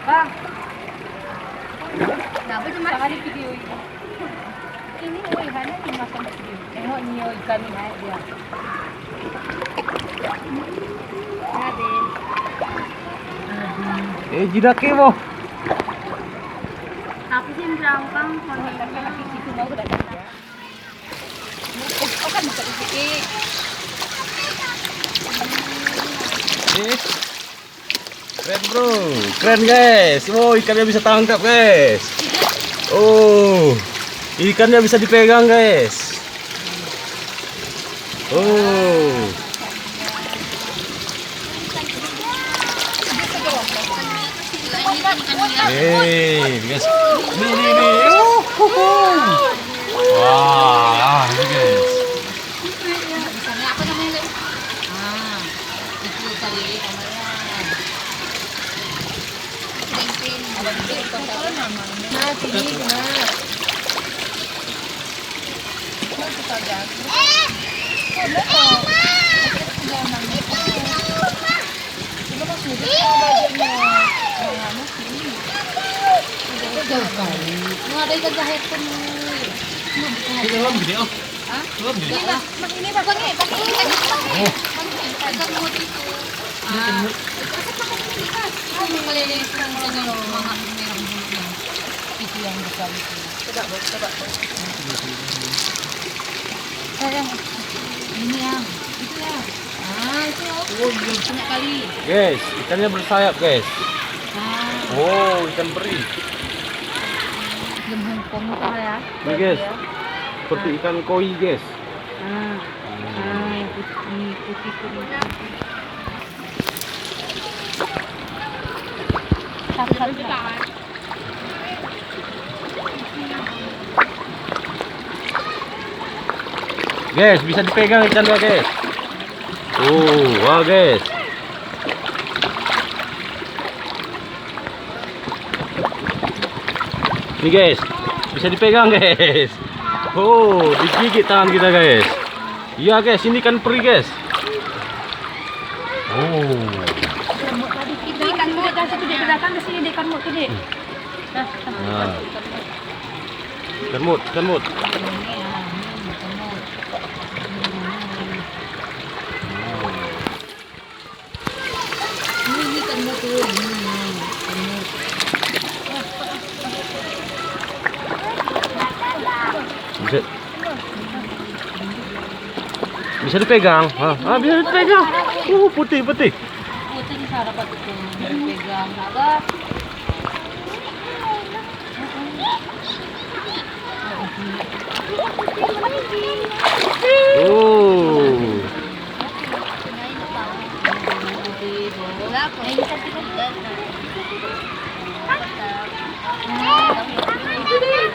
Bang, kenapa cuma sekali video ini? Ini ikannya dimakan video. Tengok nih ikan ini dia. Jidake mo. Tapi sih jangkang kalau laki-laki gitu mau udah ada. Oh kan bisa dikit. Keren bro, keren guys. Oh, ikannya bisa tangkap guys. Oh, ikannya bisa dipegang guys. Oh, guys, ini, wah, ini guys. Misalnya apa namanya? Itu tadi namanya. Nah, sini benar. Jauh sekali. Mau ada ikan jahe pun. Ini belum gede oh. Hah? Belum gede. Ini pakai ikan itu. Ikan mut itu. Itu meleleh dengan semangat merah mulutnya. Itu yang besar itu. Coba. Sayang. Ini yang. Itu ya. Itu. Oh, banyak kali. Guys, ikannya bersayap guys. Oh, ikan peri. Jam Hongkong itu ya. Ini guys, seperti ikan koi guys. Yang putih kuning. Satu-satu. Guys, bisa dipegang ikannya guys. Oh, wah guys. Nih guys, bisa dipegang guys. Oh, digigit tangan kita guys. Iya guys, ini ikan peri guys. Oh. Itu ikan mut yang satu dia datang ke sini ikan mut gede. Nah. Ikan mut. Ini ikan mut tuh. Bisa dipegang. Bisa dipegang. Putih. Putih di sana dapat itu pegang agak.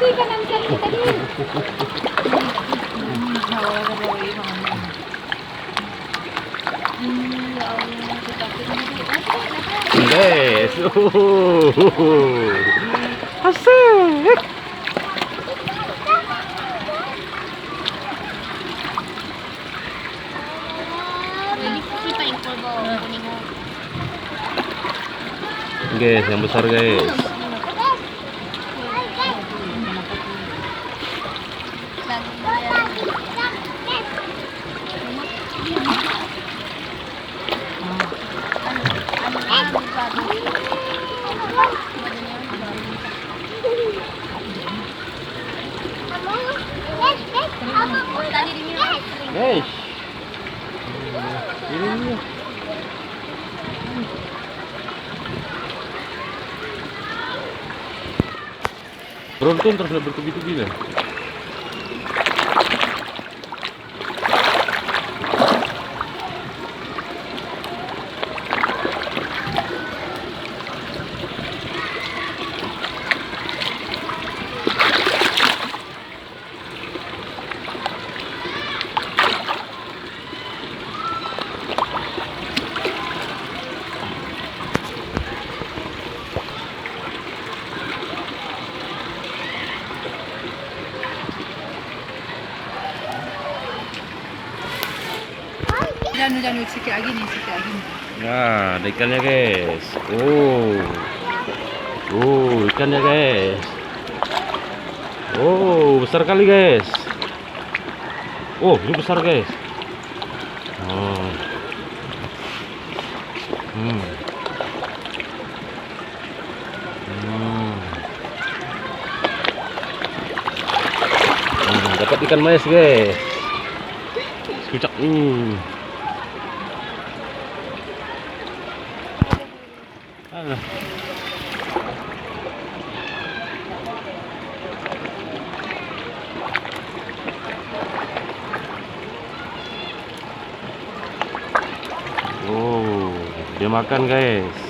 Itu ikan tadi. Guys, asik. Guys, yang besar guys. Guys, ini beruntun terus bertubi-tubi lah. Jangan sikit lagi nih, sikit lagi nih. Nah, ada ikannya guys. Ikannya guys. Besar kali guys. Ini besar guys. Dapat ikan mais guys. Kucak. Alah. Dia makan guys.